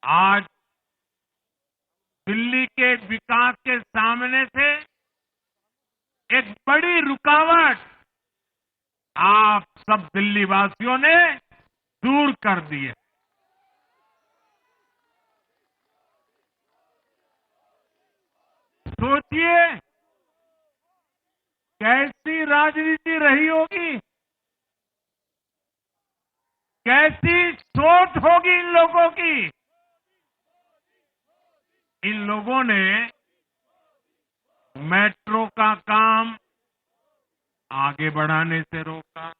आज दिल्ली के विकास के सामने से एक बड़ी रुकावट आप सब दिल्ली वासियों ने दूर कर दी है। सोचिए कैसी राजनीति रही होगी, कैसी सोच होगी इन लोगों की। इन लोगों ने मेट्रो का काम आगे बढ़ाने से रोका।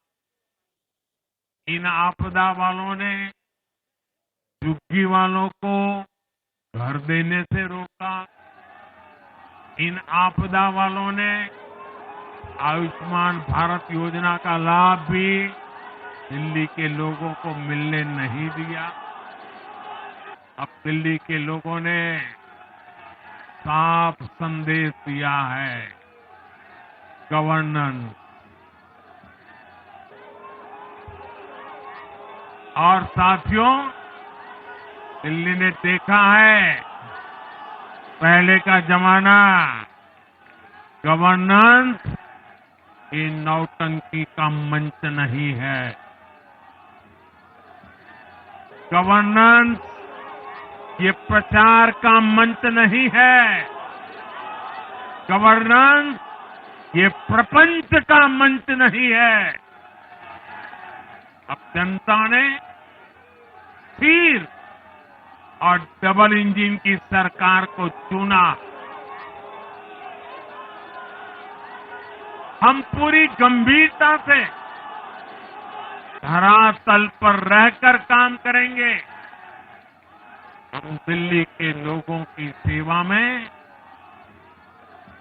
इन आपदा वालों ने झुग्गी वालों को घर देने से रोका। इन आपदा वालों ने आयुष्मान भारत योजना का लाभ भी दिल्ली के लोगों को मिलने नहीं दिया। अब दिल्ली के लोगों ने साफ संदेश दिया है, गवर्नेंस। और साथियों, दिल्ली ने देखा है पहले का जमाना, गवर्नेंस ये नौटंकी का मंच नहीं है। गवर्नेंस ये प्रचार का मंच नहीं है। गवर्नेंस ये प्रपंच का मंच नहीं है। अब जनता ने फिर और डबल इंजन की सरकार को चुना। हम पूरी गंभीरता से धरातल पर रहकर काम करेंगे। हम दिल्ली के लोगों की सेवा में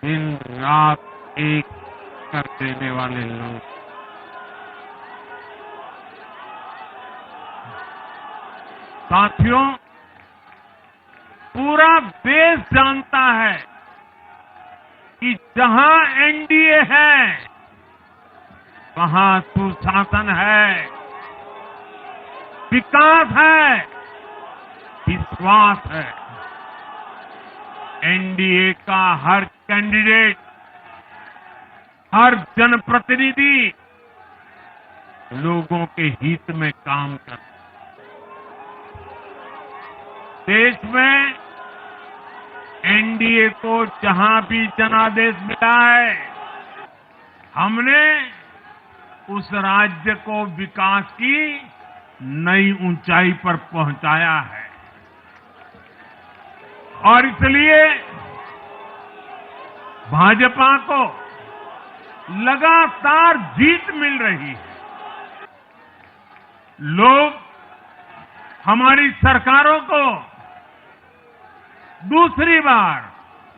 दिन रात एक कर देने वाले लोग। साथियों, पूरा देश जानता है कि जहां एनडीए है वहां सुशासन है, विकास है, विश्वास है। एनडीए का हर कैंडिडेट, हर जनप्रतिनिधि लोगों के हित में काम करता है। देश में एनडीए को जहां भी जनादेश मिला है, हमने उस राज्य को विकास की नई ऊंचाई पर पहुंचाया है। और इसलिए भाजपा को लगातार जीत मिल रही है। लोग हमारी सरकारों को दूसरी बार,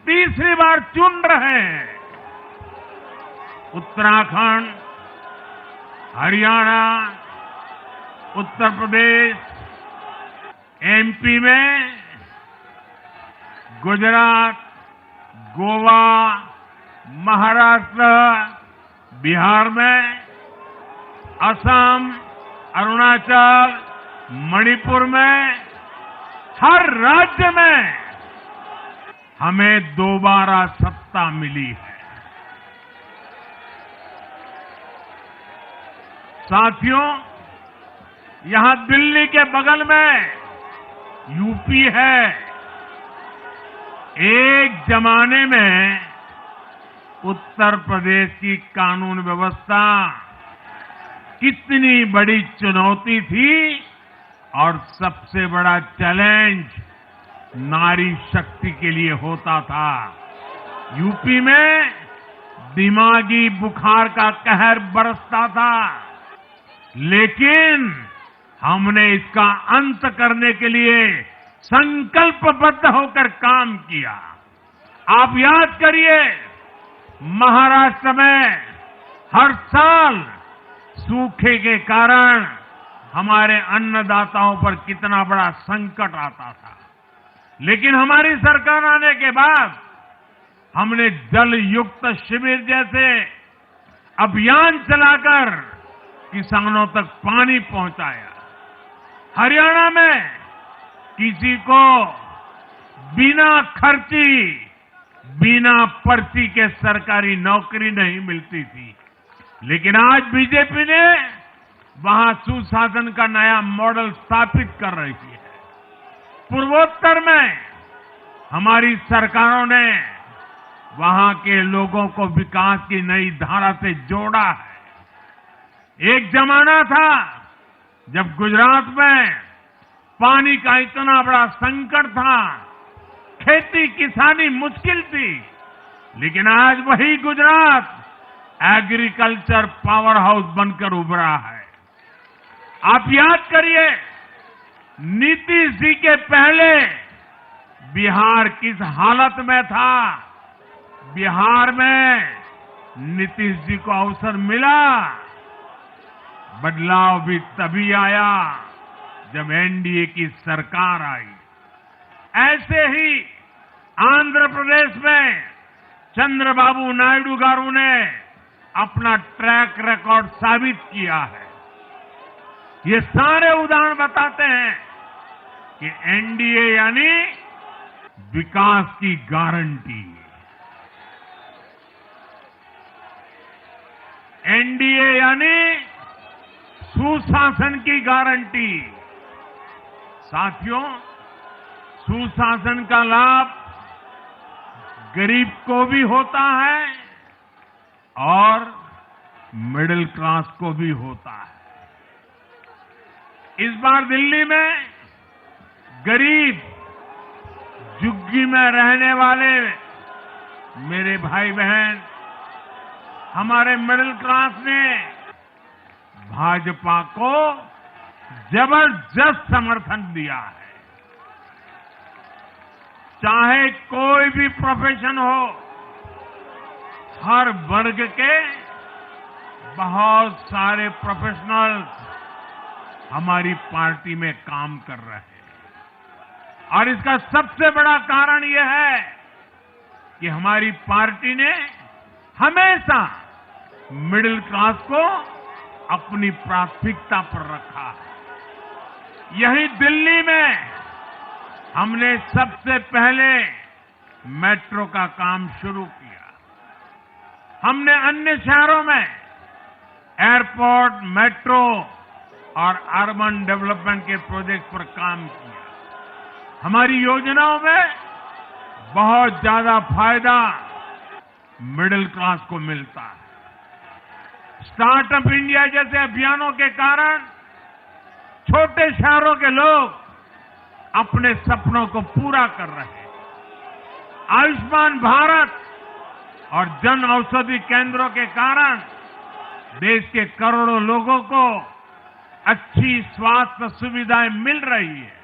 तीसरी बार चुन रहे हैं। उत्तराखंड, हरियाणा, उत्तर प्रदेश, एमपी में, गुजरात, गोवा, महाराष्ट्र, बिहार में, असम, अरुणाचल, मणिपुर में, हर राज्य में हमें दोबारा सत्ता मिली है। साथियों, यहां दिल्ली के बगल में यूपी है। एक जमाने में उत्तर प्रदेश की कानून व्यवस्था कितनी बड़ी चुनौती थी और सबसे बड़ा चैलेंज नारी शक्ति के लिए होता था। यूपी में दिमागी बुखार का कहर बरसता था, लेकिन हमने इसका अंत करने के लिए संकल्पबद्ध होकर काम किया। आप याद करिए, महाराष्ट्र में हर साल सूखे के कारण हमारे अन्नदाताओं पर कितना बड़ा संकट आता था, लेकिन हमारी सरकार आने के बाद हमने जल युक्त शिविर जैसे अभियान चलाकर किसानों तक पानी पहुंचाया। हरियाणा में किसी को बिना खर्ची, बिना पर्ची के सरकारी नौकरी नहीं मिलती थी। लेकिन आज बीजेपी ने वहां सुशासन का नया मॉडल स्थापित कर रही है। पूर्वोत्तर में हमारी सरकारों ने वहां के लोगों को विकास की नई धारा से जोड़ा है। एक जमाना था जब गुजरात में पानी का इतना बड़ा संकट था, खेती किसानी मुश्किल थी, लेकिन आज वही गुजरात एग्रीकल्चर पावर हाउस बनकर उभरा है। आप याद करिए, नीतीश जी के पहले बिहार किस हालत में था। बिहार में नीतीश जी को अवसर मिला, बदलाव भी तभी आया जब एनडीए की सरकार आई। ऐसे ही आंध्र प्रदेश में चंद्रबाबू नायडू गारू ने अपना ट्रैक रिकॉर्ड साबित किया है। ये सारे उदाहरण बताते हैं कि एनडीए यानी विकास की गारंटी। एनडीए यानी सुशासन की गारंटी। साथियों, सुशासन का लाभ गरीब को भी होता है और मिडिल क्लास को भी होता है। इस बार दिल्ली में गरीब, झुग्गी में रहने वाले मेरे भाई बहन, हमारे मिडिल क्लास ने भाजपा को जबरदस्त समर्थन दिया है। चाहे कोई भी प्रोफेशन हो, हर वर्ग के बहुत सारे प्रोफेशनल्स हमारी पार्टी में काम कर रहे हैं। और इसका सबसे बड़ा कारण यह है कि हमारी पार्टी ने हमेशा मिडिल क्लास को अपनी प्राथमिकता पर रखा है। यही दिल्ली में हमने सबसे पहले मेट्रो का काम शुरू किया। हमने अन्य शहरों में एयरपोर्ट, मेट्रो और अर्बन डेवलपमेंट के प्रोजेक्ट पर काम किया। हमारी योजनाओं में बहुत ज्यादा फायदा मिडिल क्लास को मिलता है। स्टार्टअप इंडिया जैसे अभियानों के कारण छोटे शहरों के लोग अपने सपनों को पूरा कर रहे हैं। आयुष्मान भारत और जन औषधि केंद्रों के कारण देश के करोड़ों लोगों को अच्छी स्वास्थ्य सुविधाएं मिल रही है।